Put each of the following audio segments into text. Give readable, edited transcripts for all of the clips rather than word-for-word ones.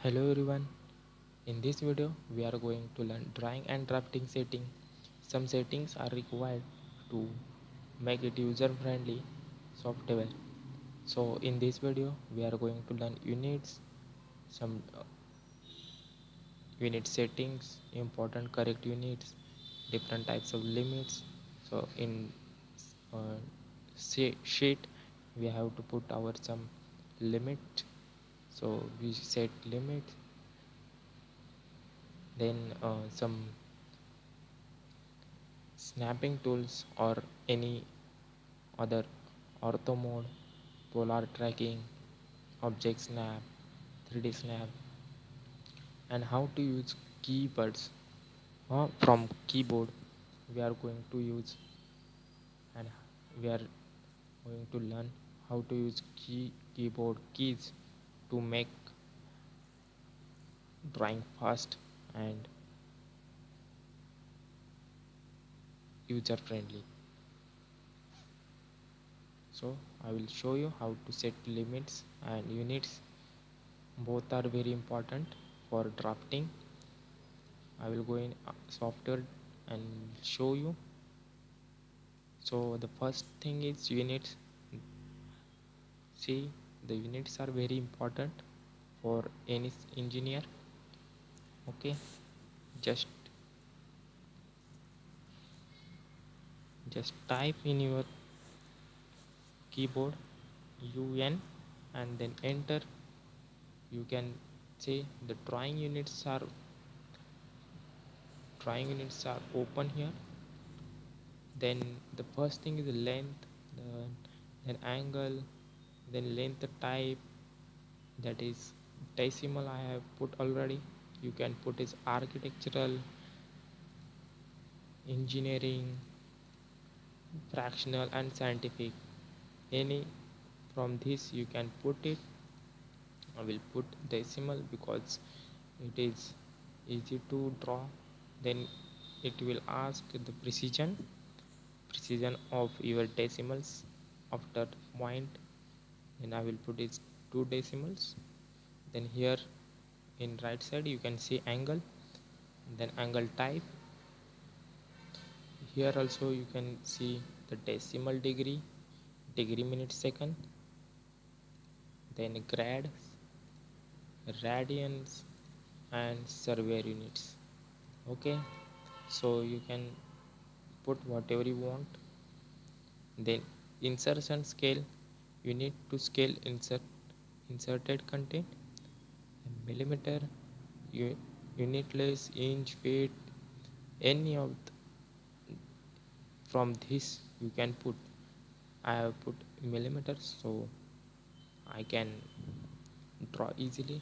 Hello everyone. In this video we are going to learn drawing and drafting setting. Some settings are required to make it user friendly software. So in this video we are going to learn units, some unit settings, important correct units, different types of limits. So in uh, sheet we have to put our some limit. So we set limit, then some snapping tools or any other ortho mode, polar tracking, object snap, 3D snap, and how to use keywords from keyboard. We are going to use and we are going to learn how to use keyboard keys to make drawing fast and user friendly. So I will show you how to set limits and units. Both are very important for drafting. I will go in software and show you. So the first thing is units. See, the units are very important for any engineer. Okay, just just type in your keyboard UN and then enter. You can say the drawing units are open here. Then the first thing is the length, then angle, then length type, that is decimal I have put already. You can put is architectural, engineering, fractional and scientific. Any from this you can put it. I will put decimal because it is easy to draw. Then it will ask the precision of your decimals after point. Then I will put is 2 decimals. Then here in right side you can see angle, then angle type. Here also you can see the decimal degree minute second, then grad, radians and survey units. Okay, so you can put whatever you want. Then insertion scale, you need to scale inserted content, millimeter, unitless, inch, feet, any of from this you can put. I have put millimeters so I can draw easily.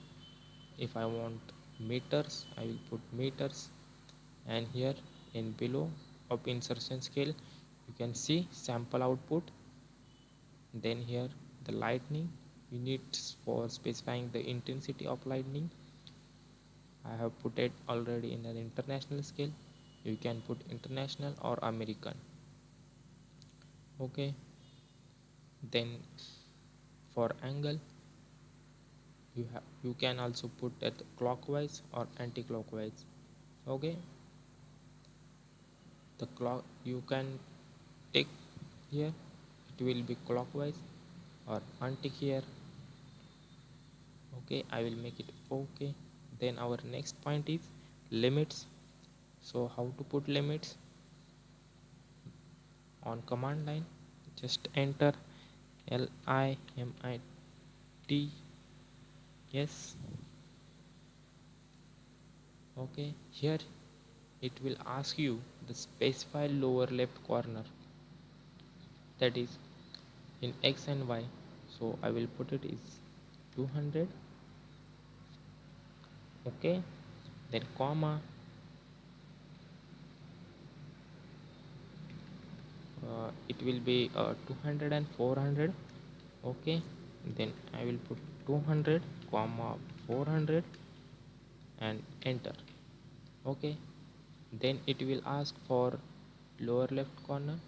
If I want meters I will put meters. And here in below of insertion scale you can see sample output. Then here the lightning units for specifying the intensity of lightning. I have put it already in an international scale. You can put international or American. Okay, then for angle you can also put it clockwise or anti-clockwise. Okay, the clock you can take here, it will be clockwise or anti here. Okay, I will make it okay. Then our next point is limits. So how to put limits? On command line just enter limit. Yes. Okay, here it will ask you the specify lower left corner, that is in x and y. So I will put it is 200. Okay, then comma, it will be 200 and 400. Okay, then I will put 200 comma 400 and enter. Okay, then it will ask for lower left corner.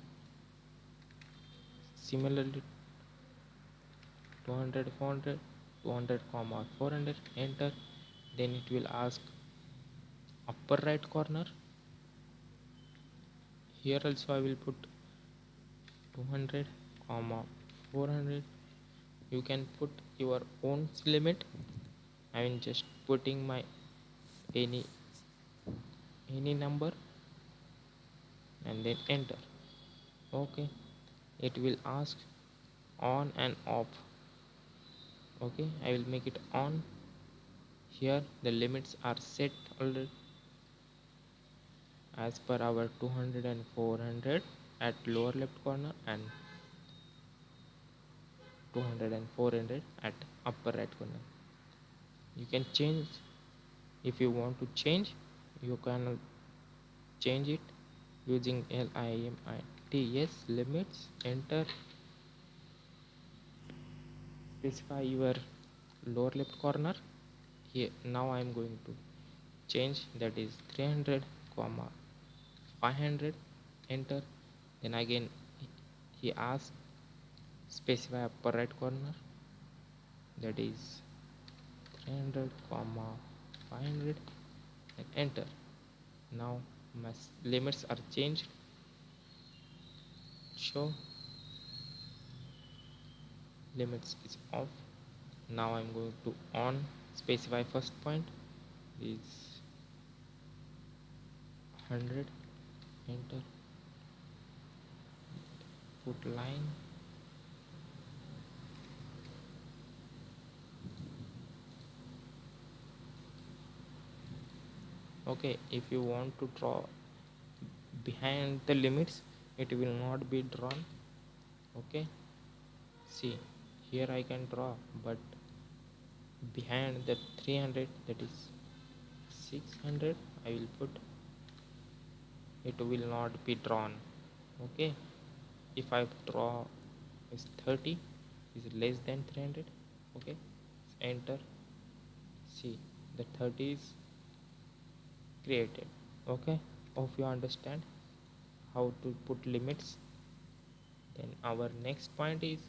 Similarly 200 400 200 comma 400 enter. then it will ask upper right corner. Here also I will put 200 comma 400. You can put your own limit. I am just putting my any number and then enter. Okay, it will ask on and off. Okay, I will make it on. Here the limits are set already as per our 200 and 400 at lower left corner and 200 and 400 at upper right corner. You can change. If you want to change, you can change it using limits limits. Enter, specify your lower left corner. Here now I am going to change, that is 300 comma 500. Enter. Then again he asks specify upper right corner, that is 300 comma 500 and enter. Now my limits are changed. Show limits is off. Now I'm going to on, specify first point is 100. Enter, put line. Okay, if you want to draw behind the limits, it will not be drawn. Okay, see here I can draw, but behind the 300, that is 600, I will put, it will not be drawn. Okay, if I draw is 30 is less than 300. Okay, enter. See, the 30 is created. Okay, hope you understand how to put limits. Then our next point is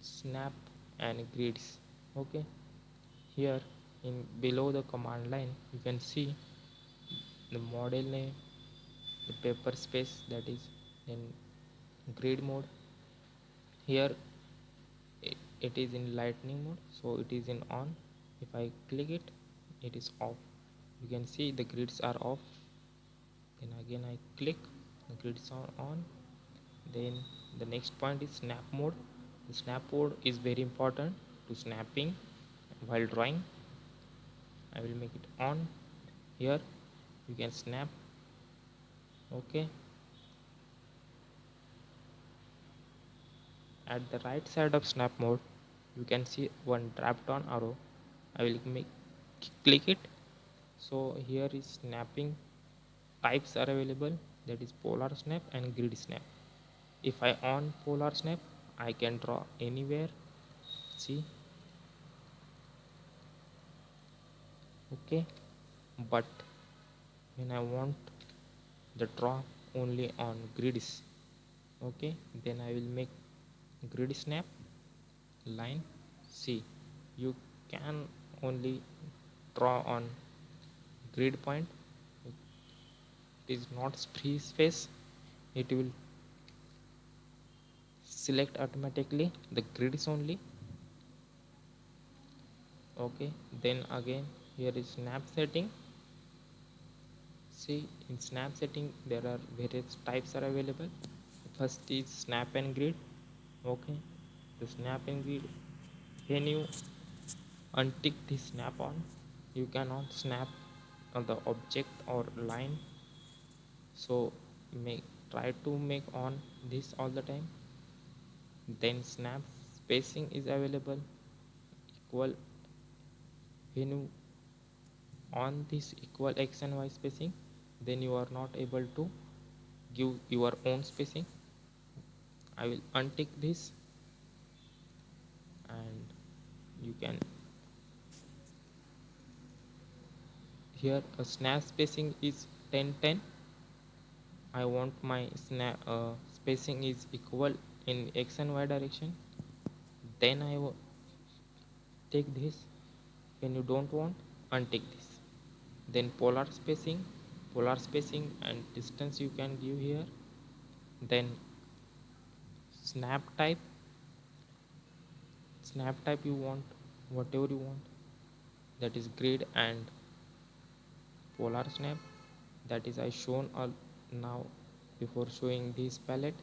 snap and grids. Okay, here in below the command line you can see the model name, the paper space, that is in grid mode. Here it is in lightning mode, so it is in on. If I click it, it is off. You can see the grids are off. Then again I click, the grids are on. Then the next point is snap mode. The snap mode is very important to snapping while drawing. I will make it on. Here you can snap. Okay, at the right side of snap mode you can see one drop down arrow. I will click it. So here is snapping types are available, that is polar snap and grid snap. If I on polar snap, I can draw anywhere. See, okay, but when I want the draw only on grids, okay, then I will make grid snap line. See, you can only draw on grid point. It is not free space. It will select automatically the grids only. Okay, then again here is snap setting. See, in snap setting there are various types are available. First is snap and grid. Okay, the snap and grid, when you untick the snap on, you cannot snap on the object or line, so try to make on this all the time. Then snap spacing is available, equal. When you on this equal x and y spacing, then you are not able to give your own spacing. I will untick this and you can, here a snap spacing is 10-10. I want my snap spacing is equal in x and y direction, Then take this. When you don't want, untick this. Then polar spacing and distance you can give here. Then snap type you want whatever you want, that is grid and polar snap, that is I shown all now before showing this palette.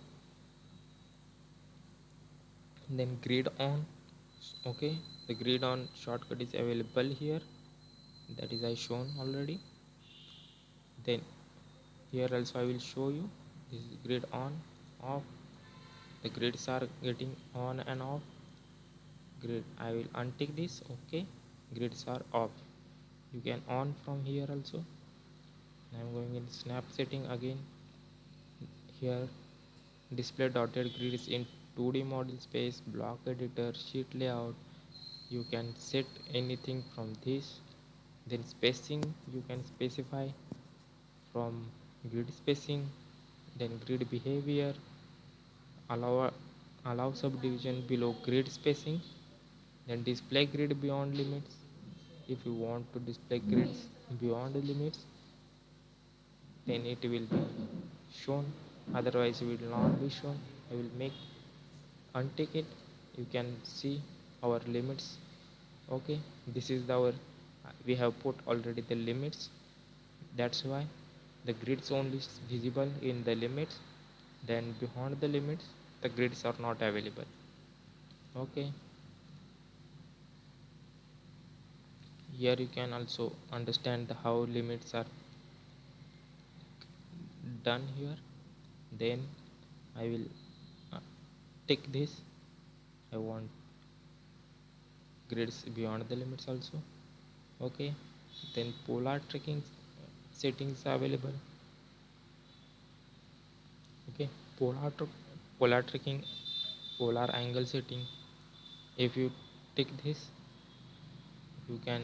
Then grid on, okay, the grid on shortcut is available here, that is I shown already. Then here also I will show you this is grid on, off, the grids are getting on and off. Grid I will untick this, okay, grids are off. You can on from here also. I'm going in snap setting again. Here display dotted grids in 2D model space, block editor, sheet layout. You can set anything from this. Then spacing you can specify from grid spacing. Then grid behavior, allow subdivision below grid spacing. Then display grid beyond limits. If you want to display grids beyond the limits, then it will be shown, otherwise it will not be shown. I will make untick it. You can see our limits, okay. This is our we have put already the limits, that's why the grids only is visible in the limits. Then beyond the limits the grids are not available, okay. Here you can also understand how limits are done here. Then I will tick this, I want grids beyond the limits also, okay. Then polar tracking settings are available, okay. Polar tracking, polar angle setting, if you tick this you can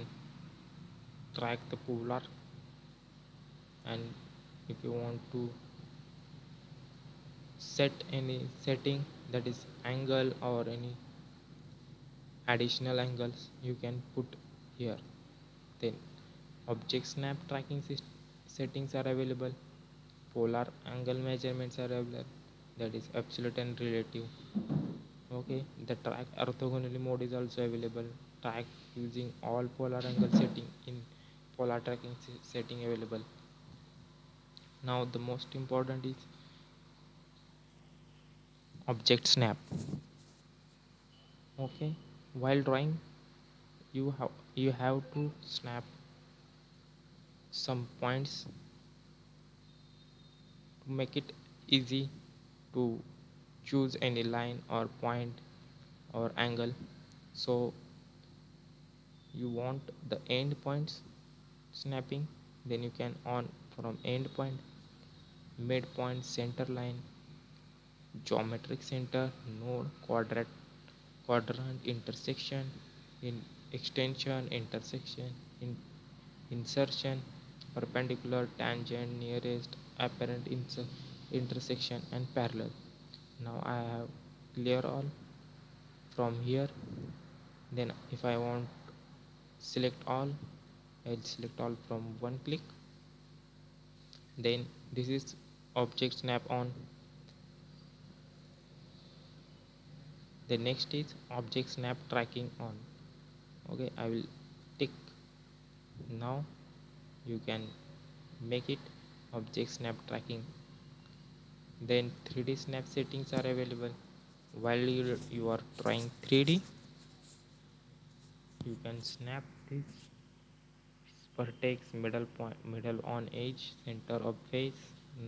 track the polar. And if you want to set any setting, that is angle or any additional angles, you can put here. Then object snap tracking settings are available, polar angle measurements are available, that is absolute and relative, okay. The track orthogonally mode is also available, track using all polar angle setting in polar tracking setting available. Now the most important is object snap, okay. While drawing you have to snap some points to make it easy to choose any line or point or angle. So you want the end points snapping, then you can on from end point, midpoint, center line, geometric center, node, quadrant, intersection, in extension, intersection, in insertion, perpendicular, tangent, nearest, apparent intersection, and parallel. Now I have clear all from here. Then if I want select all, I'll select all from one click. Then this is object snap on. The next is object snap tracking on, okay. I will tick. Now you can make it object snap tracking. Then 3D snap settings are available. While you are trying 3D, you can snap this vertex, middle on edge, center of face,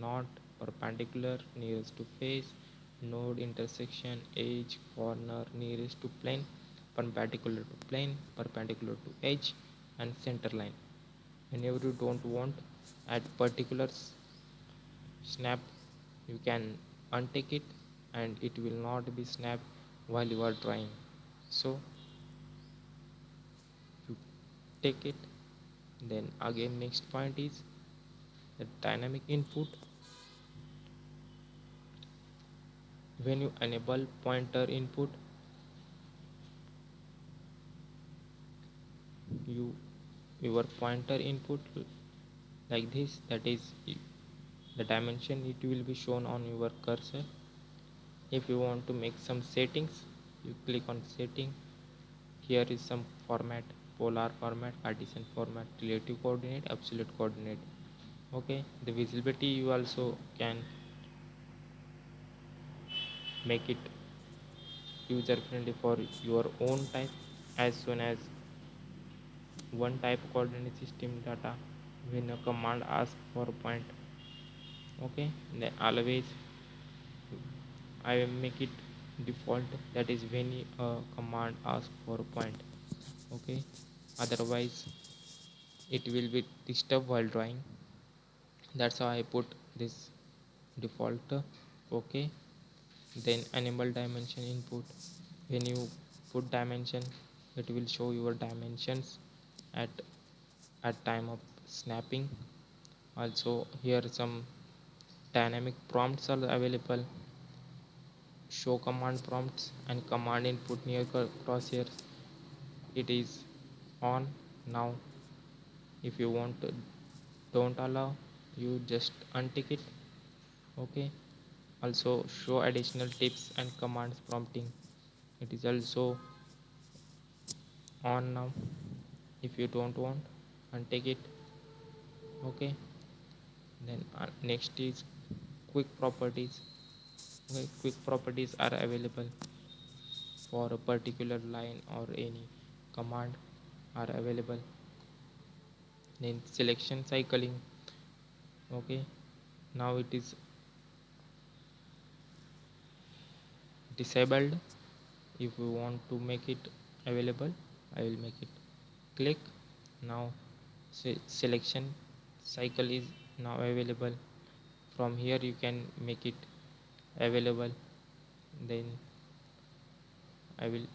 not perpendicular, nearest to face, node, intersection, edge, corner, nearest to plane, perpendicular to edge, and center line. Whenever you don't want at particulars snap, you can untick it and it will not be snapped while you are drawing. So you take it. Then again next point is the dynamic input. When you enable pointer input, you your pointer input like this, that is the dimension it will be shown on your cursor. If you want to make some settings, you click on setting. Here is some format: polar format, Cartesian format, relative coordinate, absolute coordinate. Okay, the visibility you also can make it user friendly for your own type. As soon as one type coordinate system data, when a command asks for a point, okay, then always I will make it default, that is when a command asks for a point. Okay, otherwise it will be disturbed while drawing. That's how I put this default. Okay, then enable dimension input. When you put dimension, it will show your dimensions at time of snapping. Also here some dynamic prompts are available: show command prompts and command input near crosshairs. It is on now. If you want to don't allow, you just untick it. Okay, also show additional tips and commands prompting. It is also on now. If you don't want, untick it. Okay, then next is quick properties. Okay, quick properties are available for a particular line or any command are available. Then selection cycling. Okay, now it is disabled. If you want to make it available, I will make it. Click. Now selection cycle is now available. From here you can make it available. Then I will.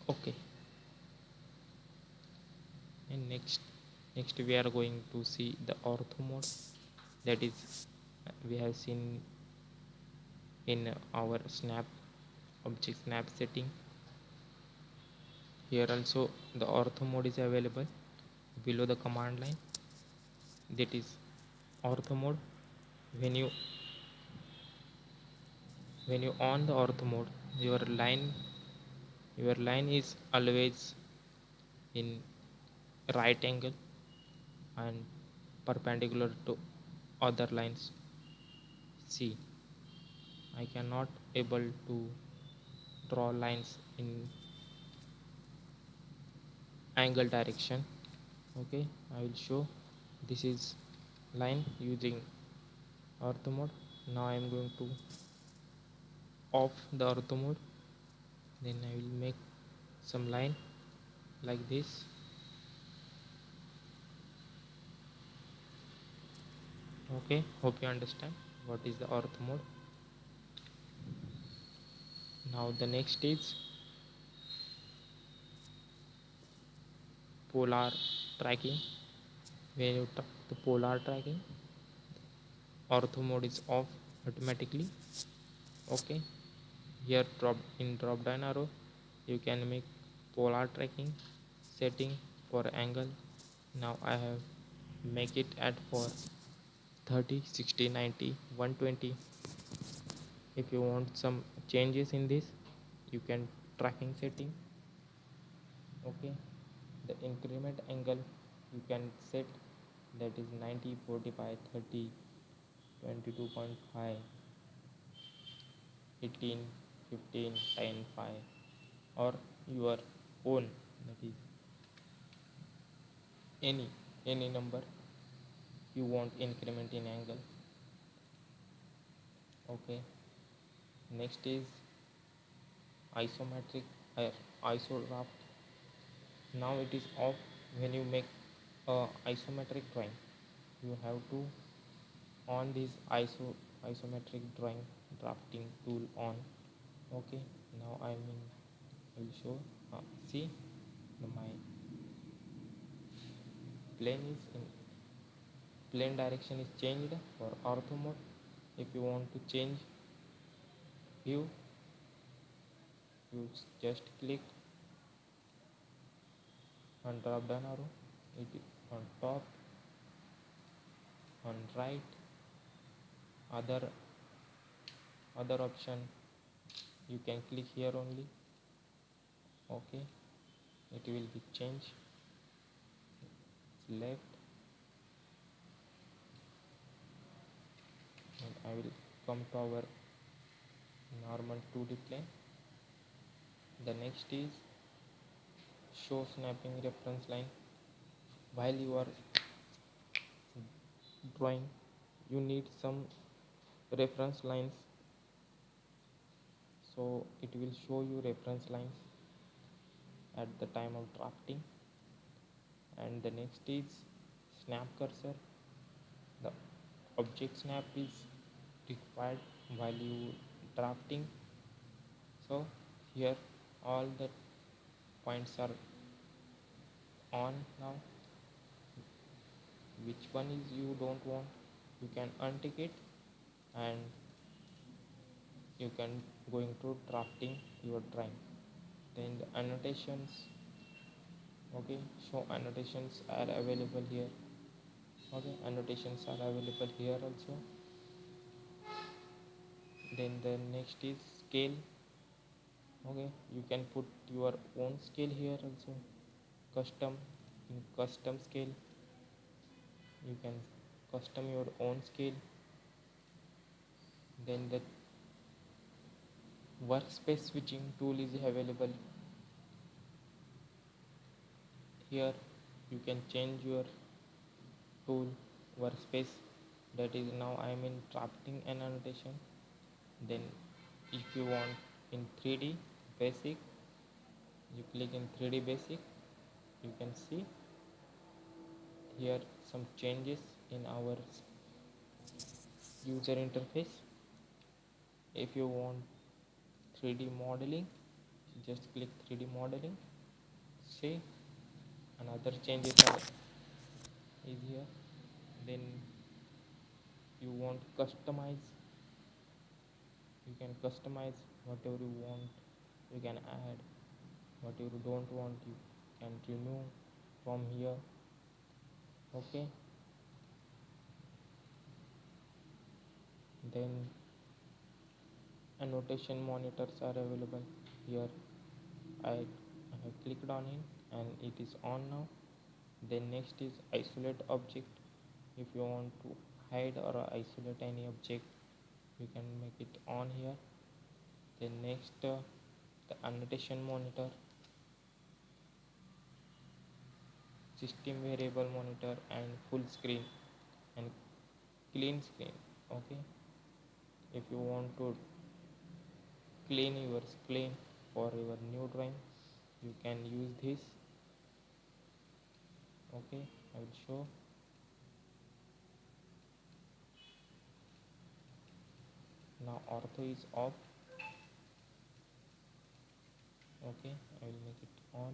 Okay, and next we are going to see the ortho mode, that is we have seen in our snap object snap setting. Here also the ortho mode is available below the command line, that is ortho mode. When you on the ortho mode, your line is always in right angle and perpendicular to other lines. See, I cannot able to draw lines in angle direction. Okay, I will show. This is line using ortho mode. Now I am going to off the ortho mode. Then I will make some line like this. Okay, hope you understand what is the ortho mode. Now the next is polar tracking. When you track the polar tracking, ortho mode is off automatically. Okay, here drop down arrow you can make polar tracking setting for angle. Now I have make it at for 30, 60, 90, 120. If you want some changes in this, you can tracking setting. Okay, the increment angle you can set, that is 90, 45, 30, 22.5, 18, 15, 10, 5, or your own, that is any number you want increment in angle. Okay, next is isometric iso draft. Now it is off. When you make a isometric drawing, you have to on this isometric drawing drafting tool on. Okay, now I will show. See, my plane direction is changed for ortho mode. If you want to change view, you just click on drop down arrow. it on top, on right, other option, you can click here only. Okay, it will be changed. Left, and I will come to our normal 2D plane. The next is show snapping reference line. While you are drawing, you need some reference lines, so it will show you reference lines at the time of drafting. And the next is snap cursor. The object snap is required while you drafting. So here all the points are on. Now which one is you don't want, you can untick it, and you can going to drafting your drawing. Then the annotations. Okay, so annotations are available here. Okay, annotations are available here also. Then the next is scale. Okay, you can put your own scale here also. Custom, in custom scale, you can custom your own scale. Then the workspace switching tool is available here. You can change your tool workspace. That is, now I am in drafting an annotation. Then if you want in 3D basic, you click in 3D basic. You can see here some changes in our user interface. If you want 3D modeling, just click 3D modeling. See, another changes are is here. Then you want customize, you can customize whatever you want. You can add whatever you don't want, you can remove from here. Okay, then annotation monitors are available here. I have clicked on it and it is on now. Then next is isolate object. If you want to hide or isolate any object, you can make it on here. Then next, the annotation monitor, system variable monitor, and full screen and clean screen. Okay, if you want to clean your screen for your new drawing, you can use this. Okay, I will show. Now ortho is off. Okay, I will make it on.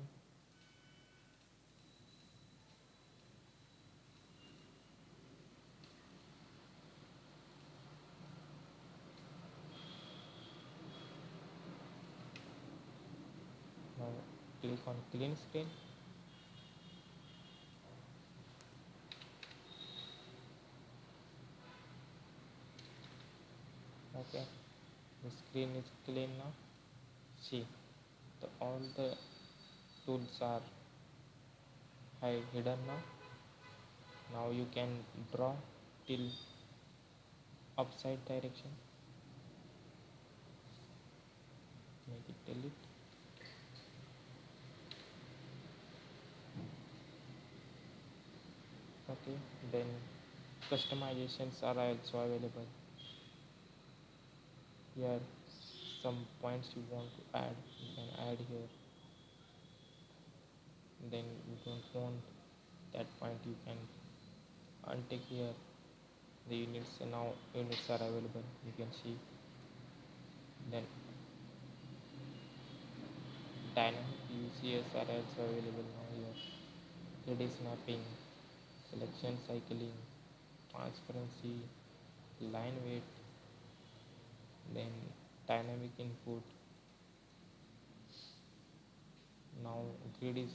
Now click on clean screen. Okay, the screen is clean now. See, all the tools are hidden now. Now you can draw till upside direction. Make it delete. Okay, then customizations are also available here. Some points you want to add, you can add here. Then you don't want that point, you can untick here. The units, now units are available, you can see. Then dynamic UCS are also available now here. 3D snapping, selection cycling, transparency, line weight, then dynamic input. Now grid is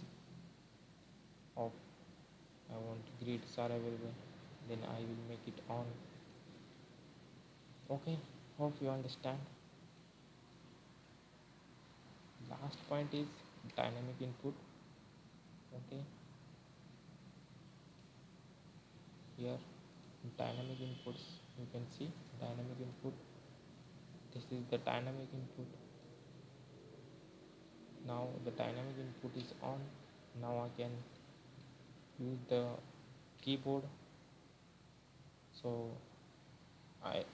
off. I want grids are available, then I will make it on. Okay, hope you understand. Last point is dynamic input. Okay, here dynamic inputs, you can see dynamic input. This is the dynamic input. Now the dynamic input is on. Now I can use the keyboard, so I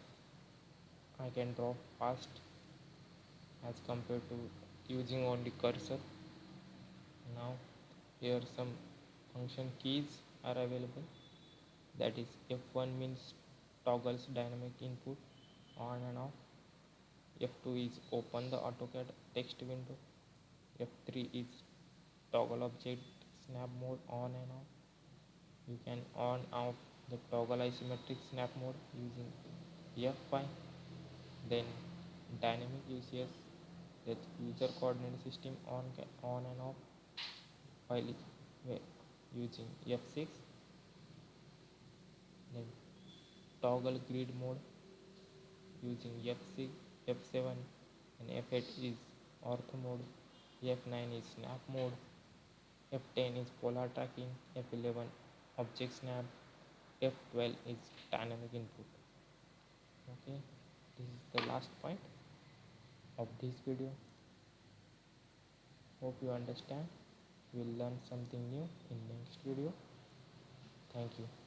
I can draw fast as compared to using only cursor. Now here some function keys are available, that is F1 means toggles dynamic input on and off, F2 is open the AutoCAD text window, F3 is toggle object snap mode on and off. You can on off the toggle isometric snap mode using F5. Then dynamic UCS, that's user coordinate system on and off while using F6. Then toggle grid mode using F6, F7, and F8 is ortho mode, F9 is snap mode, F10 is polar tracking, F11 object snap, F12 is dynamic input. Okay, this is the last point of this video. Hope you understand. We'll learn something new in next video. Thank you.